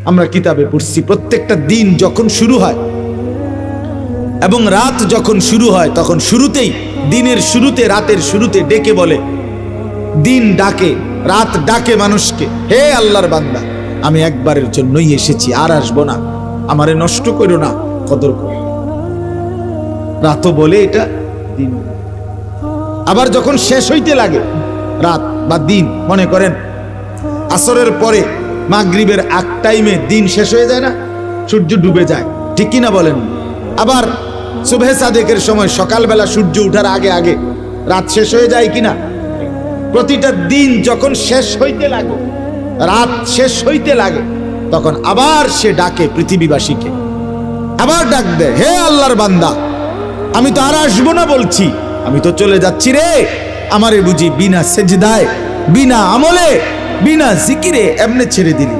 আমরা কিতাবে পড়ছি প্রত্যেকটা দিন যখন শুরু হয় এবং রাত যখন শুরু হয় তখন শুরুতেই, দিনের শুরুতে, রাতের শুরুতে ডেকে বলে, দিন ডাকে, রাত ডাকে মানুষকে, হে আল্লাহর বান্দা, আমি একবারের জন্যই এসেছি, আর আসবো না, আমারে নষ্ট করো না, কদর করো। রাতও বলে এটা, দিন। আবার যখন শেষ হইতে লাগে রাত বা দিন, মনে করেন আসরের পরে মাগরিবের আগ টাইমে দিন শেষ হয়ে যায় না, সূর্য ডুবে যায়, ঠিক কিনা বলেন? আবার সুবহে সাদেকের সময় সকালবেলা সূর্য ওঠার আগে আগে রাত শেষ হয়ে যায় কিনা? প্রতিটা দিন যখন শেষ হইতে লাগে, রাত শেষ হইতে লাগে, তখন আবার সে ডাকে পৃথিবীবাসীকে, আবার ডাক দেয়, হে আল্লাহর বান্দা, আমি তো আর আসবো না বলছি, আমি তো চলে যাচ্ছি রে, আমারে বুঝি বিনা সেজদায়, বিনা আমলে, বিনা জিকিরে এমনে ছেড়ে দিলি?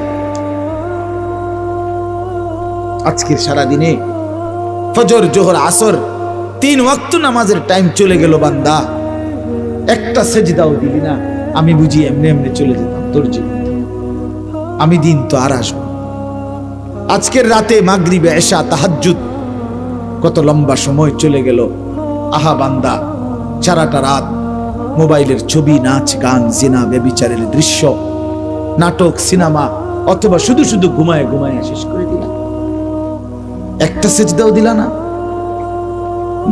আজকের সারাদিনে ফজর, জোহর, আসর 3 ওয়াক্ত নামাজের টাইম চলে গেল বান্দা, একটা সেজদাও দিলি না, আমি বুঝি এমনি এমনি চলে যেতাম তোর জীবন, আমি দিন তো আর আসবো। আজকের রাতে মাগরিবে, এশা, তাহাজ্জুদ, কত লম্বা সময় চলে গেল। আহা বান্দা, সারাটা রাত মোবাইলের ছবি, নাচ, গান, জিনা, ব্যভিচারের দৃশ্য, নাটক, সিনেমা, অথবা শুধু শুধু ঘুমায় ঘুমায় শেষ করে দিলা, একটা সেজদাও দিলা না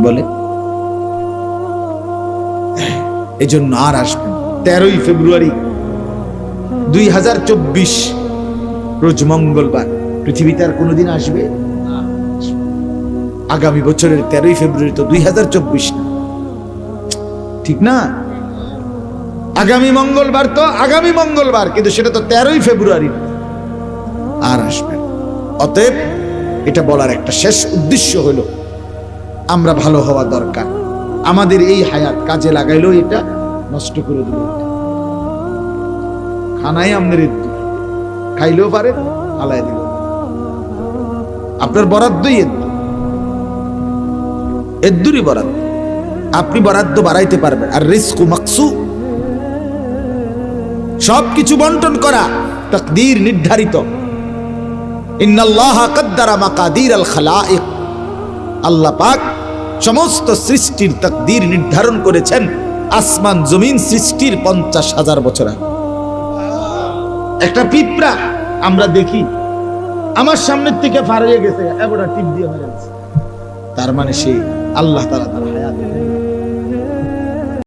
বলে। এই জন্য আর আসবেন 13ই ফেব্রুয়ারি 2024, রোজ মঙ্গলবার। পৃথিবীতে আর কোনোদিন আসবে? আগামী বছরের 13ই ফেব্রুয়ারি তো 2024 না, ঠিক না? আগামী মঙ্গলবার তো আগামী মঙ্গলবার, কিন্তু সেটা তো 13ই ফেব্রুয়ারি না, আর আসবেন। অতএব এটা বলার একটা শেষ উদ্দেশ্য হলো, আমরা ভালো হওয়া দরকার। আমাদের এই হায়াত কাজে লাগাইলেও এটা নষ্ট করে দিল। খানায় আমাদের খাইলেও পারে, হালাই দিল, আপনার বরাদ্দই এদ্দুরই বরাদ্দ, আপনি বরাদ্দ বাড়াইতে পারবেন। আর রিজকু মাকসু, সবকিছু বন্টন করা তাকদীর নির্ধারিত। ইন্নাল্লাহা কাদ্দারা মাকাদির আল খালাইক, আল্লাহ পাক সমস্ত সৃষ্টির তাকদীর নির্ধারণ করেছেন আসমান জমিন সৃষ্টির 50,000 বছর আগে। একটা পিঁপড়া আমরা দেখি আমার সামনের থেকে পার হয়ে গেছে, এবারে টিপ দিয়ে মেরে গেছে, তার মানে সে আল্লাহ তাআলা